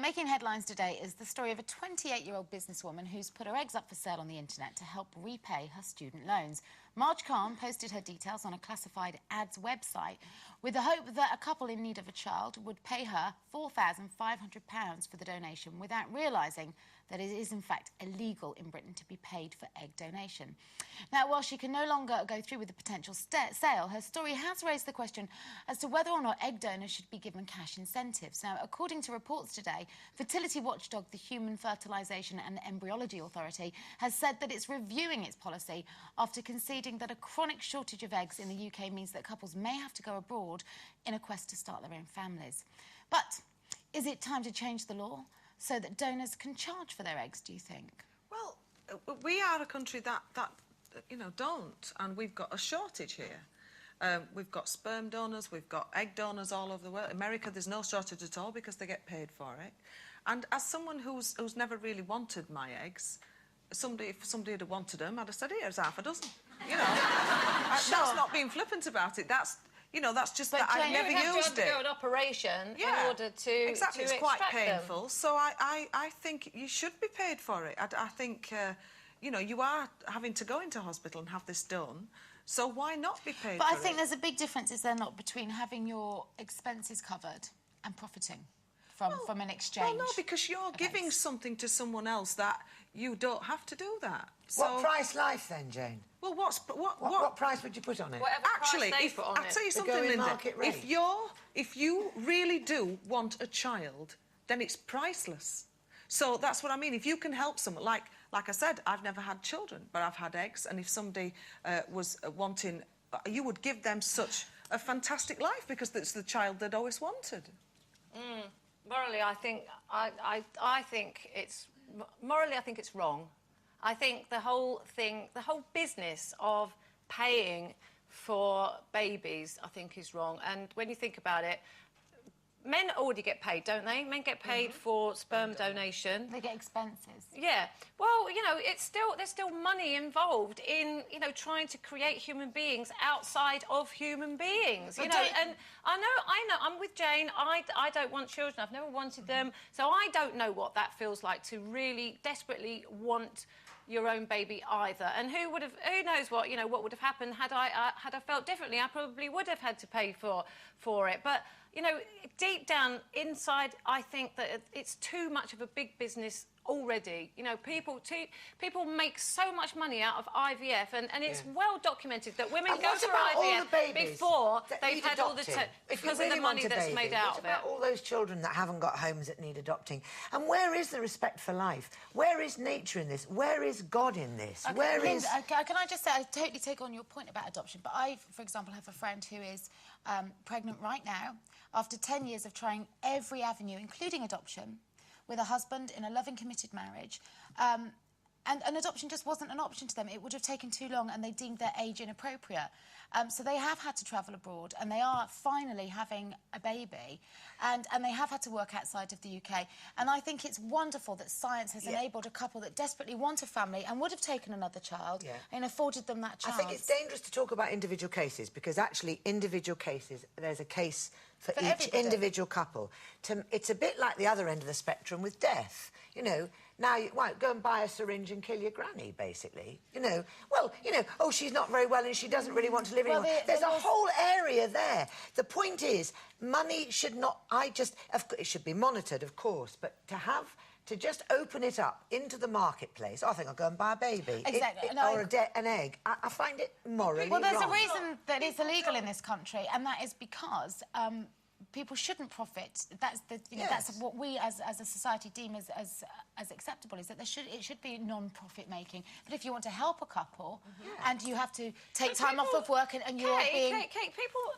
making headlines today is the story of a 28-year-old businesswoman who's put her eggs up for sale on the internet to help repay her student loans. Marge Khan posted her details on a classified ads website with the hope that a couple in need of a child would pay her £4,500 for the donation without realising that it is in fact illegal in Britain to be paid for egg donation. Now, while she can no longer go through with the potential sale, her story has raised the question as to whether or not egg donors should be given cash incentives. Now, according to reports today, fertility watchdog the Human Fertilisation and Embryology Authority has said that it's reviewing its policy after conceding that a chronic shortage of eggs in the UK means that couples may have to go abroad in a quest to start their own families. But is it time to change the law so that donors can charge for their eggs, do you think? Well, we are a country that you know, don't, and we've got a shortage here. We've got sperm donors, we've got egg donors all over the world. America, there's no shortage at all because they get paid for it. And as someone who's never really wanted my eggs, if somebody had wanted them, I'd have said, here's half a dozen. You know, Sure. That's not being flippant about it. That's, you know, that's just that I've never used it. You have to go an operation in order to exactly. It's quite painful. Them. So I think you should be paid for it. I think, you know, you are having to go into hospital and have this done. So why not be paid for it? But I think there's a big difference, is there not, between having your expenses covered and profiting from an exchange? Well, no, because you're giving something to someone else that you don't have to do that. So, what price life then, Jane? Well, what price would you put on it? Whatever actually, price they put on I'll tell you it. something, Linda. Market rate. If you really do want a child, then it's priceless. So that's what I mean. If you can help someone, like I said, I've never had children, but I've had eggs, and if somebody was wanting, you would give them such a fantastic life because it's the child they'd always wanted. Morally, I think it's wrong. I think the whole business of paying for babies, I think, is wrong. And when you think about it, men already get paid, don't they? Men get paid for sperm donation. They get expenses. Yeah. Well, you know, there's still money involved in, you know, trying to create human beings outside of human beings. You know, and I know, I'm with Jane. I don't want children. I've never wanted them. So I don't know what that feels like to really desperately want your own baby either. And who knows what, you know, what would have happened had I felt differently. I probably would have had to pay for it. But, you know, deep down inside, I think that it's too much of a big business already. You know, people make so much money out of IVF, and it's well documented that women go for IVF before they've had all the because of the money that's made out of it. What about all those children that haven't got homes that need adopting? And where is the respect for life? Where is nature in this? Where is God in this? Okay, where Linda, is... can I just say, I totally take on your point about adoption, but I, for example, have a friend who is pregnant right now after 10 years of trying every avenue, including adoption, with a husband in a loving, committed marriage. And adoption just wasn't an option to them. It would have taken too long, and they deemed their age inappropriate. So they have had to travel abroad, and they are finally having a baby, and they have had to work outside of the UK. And I think it's wonderful that science has enabled a couple that desperately want a family and would have taken another child and afforded them that chance. I think it's dangerous to talk about individual cases, because actually individual cases, there's a case for each everybody. Individual couple. It's a bit like the other end of the spectrum with death. You know, now you might go and buy a syringe and kill your granny, basically. You know, well, you know, oh, she's not very well and she doesn't really want to live anymore. There's a whole area there. The point is, money should not... it should be monitored, of course, but to just open it up into the marketplace, I think I'll go and buy a baby. Exactly. Or an egg. I find it morally wrong. Well, there's a reason that it's illegal in this country, and that is because people shouldn't profit. That's that's what we as a society deem as acceptable, is that it should be non-profit making. But if you want to help a couple and you have to take time off of work and you're being...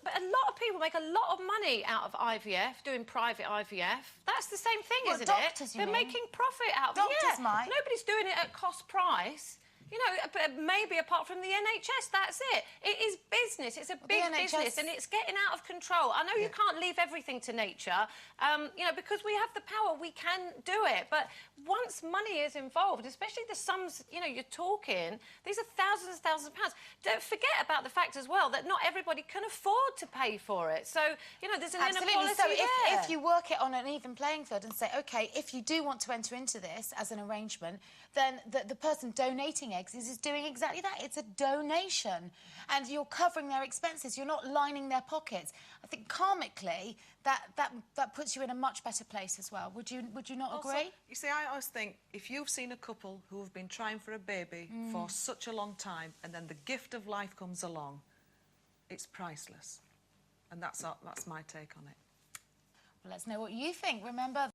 But a lot of people make a lot of money out of IVF, doing private IVF. That's the same thing, isn't doctors, it? They're making profit out of it. Doctors might. Nobody's doing it at cost price. You know, maybe apart from the NHS, that's it. It is business. It's a big business, and it's getting out of control. I know you can't leave everything to nature, you know, because we have the power, we can do it. But once money is involved, especially the sums, you know, you're talking, these are thousands and thousands of pounds. Don't forget about the fact as well that not everybody can afford to pay for it. So, you know, there's an inequality So there. if you work it on an even playing field and say, OK, if you do want to enter into this as an arrangement, then the person donating eggs is doing exactly that. It's a donation. And you're covering their expenses. You're not lining their pockets. I think karmically, that puts you in a much better place as well. Would you not Also, agree? you see, I always think if you've seen a couple who have been trying for a baby for such a long time and then the gift of life comes along, it's priceless. And that's my take on it. Well, let's know what you think. Remember,